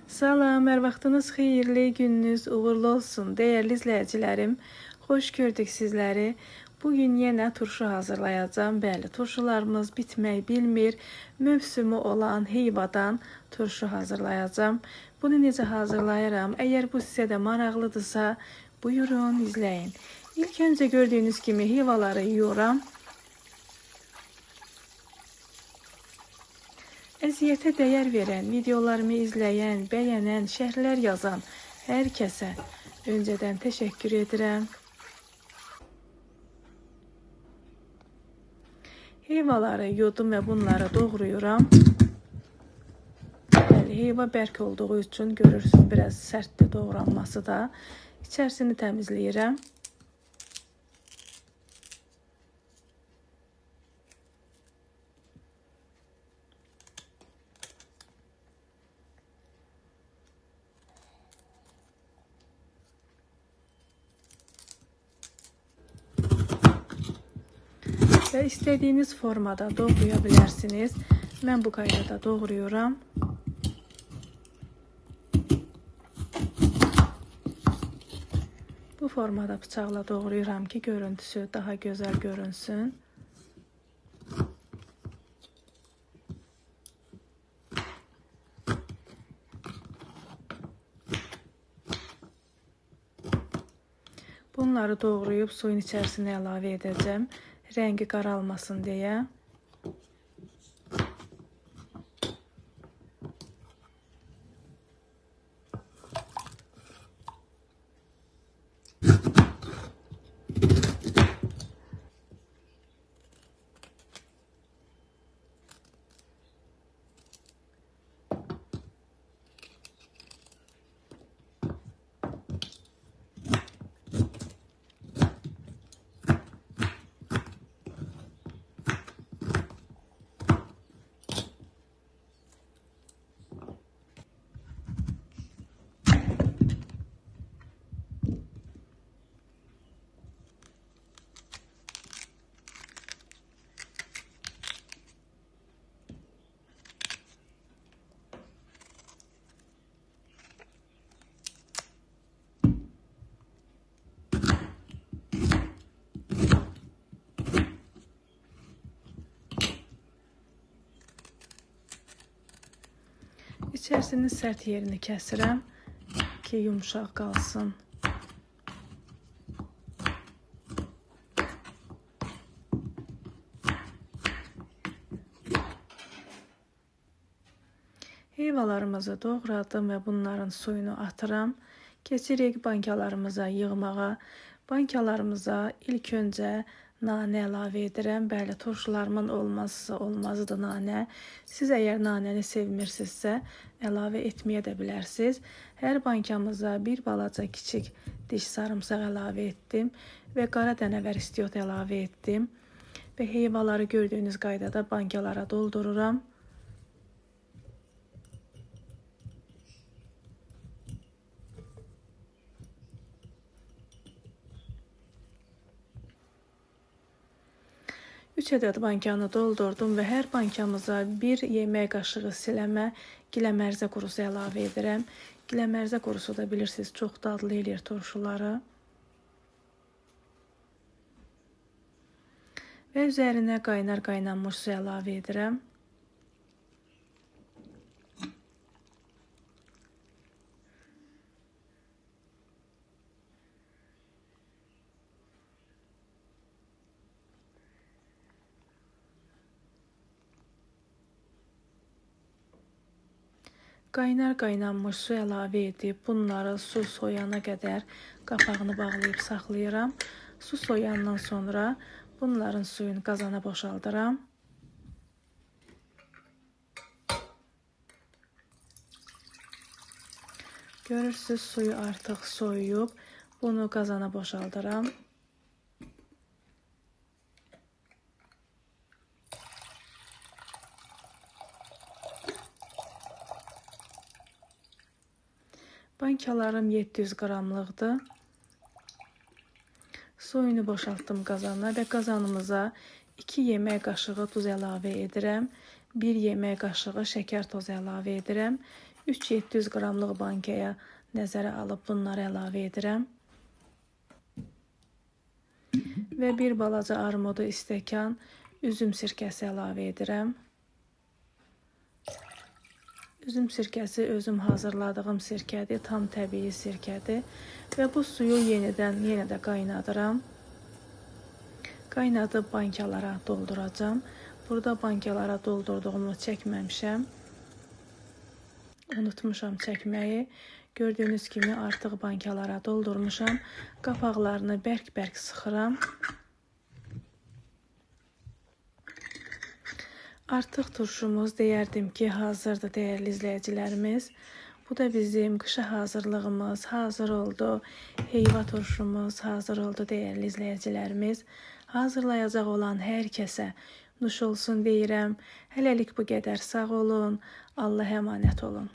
Salam, hər vaxtınız xeyirli, gününüz uğurlu olsun. Dəyərli izləyicilərim, xoş gördük sizləri. Bugün yenə turşu hazırlayacağım. Bəli, turşularımız bitmək bilmir. Mövsümü olan heyvadan turşu hazırlayacağım. Bunu necə hazırlayıram? Əgər bu sizə də maraqlıdırsa, buyurun, izləyin. İlk öncə gördüyünüz kimi heyvaları yuyuram. Əziyyətə dəyər verən, videolarımı izləyən, bəyənən, şərhlər yazan hər kəsə öncədən təşəkkür edirəm. Heyvaları yudum və bunları doğrayıram. Bəli, heyva bərk olduğu üçün görürsünüz, biraz sərtdir doğranması da. İçərisini təmizləyirəm. Və istədiyiniz formada doğraya bilərsiniz. Mən bu qaydada doğrayıram. Bu formada bıçaqla doğrayıram ki, görüntüsü daha gözəl görünsün. Bunları doğrayıb suyun içərisinə əlavə edəcəm. Rəngi qaralmasın deyə. İçərisinin sərt yerini kəsirəm ki, yumuşaq qalsın. Heyvalarımızı doğradım və bunların suyunu atıram. Keçirik bankalarımıza yığmağa. Bankalarımıza ilk öncə nanə əlavə edirəm. Bəli, turşularımın olmazsa olmazıdır nanə. Siz əgər nanəni sevmirsinizsə, əlavə etməyə də bilərsiniz. Hər bankamıza bir balaca kiçik diş sarımsaq əlavə etdim və qara dənəvər istiot əlavə etdim. Və heyvaları gördüyünüz qaydada bankalara doldururam. Üç ədəd bankanı doldurdum və hər bankamıza bir yemək qaşığı siləmə giləmərzə qurusu əlavə edirəm. Giləmərzə qurusu da bilirsiniz, çox dadlı eləyir turşuları. Və üzərinə qaynar qaynanmış su əlavə edirəm. Qaynar qaynanmış su əlavə edib bunları su soyana qədər qapağını bağlayıb saxlayıram. Su soyandan sonra bunların suyunu qazana boşaldıram. Görürsünüz, suyu artıq soyuyub. Bunu qazana boşaldıram. Bankalarım 700 qramlıqdır. Suyunu boşaltdım qazana və qazanımıza 2 yemək qaşığı duz əlavə edirəm. 1 yemək qaşığı şəkər tozu əlavə edirəm. 3-700 qramlıq bankaya nəzərə alıb bunları əlavə edirəm. Və bir balaca armudu stəkan üzüm sirkəsi əlavə edirəm. Üzüm sirkəsi özüm hazırladığım sirkədir, tam təbii sirkədir. Və bu suyu yenə də qaynadıram. Qaynadıb bankalara dolduracam. Burada bankalara doldurduğumu çəkməmişəm. Unutmuşam çəkməyi. Gördüyünüz kimi artıq bankalara doldurmuşam. Qapaqlarını bərk-bərk sıxıram. Artıq turşumuz deyərdim ki, hazırdır dəyərli izləyicilərimiz. Bu da bizim qışa hazırlığımız hazır oldu. Heyva turşumuz hazır oldu dəyərli izləyicilərimiz. Hazırlayacaq olan hər kəsə nuş olsun deyirəm. Hələlik bu qədər, sağ olun. Allah əmanət olun.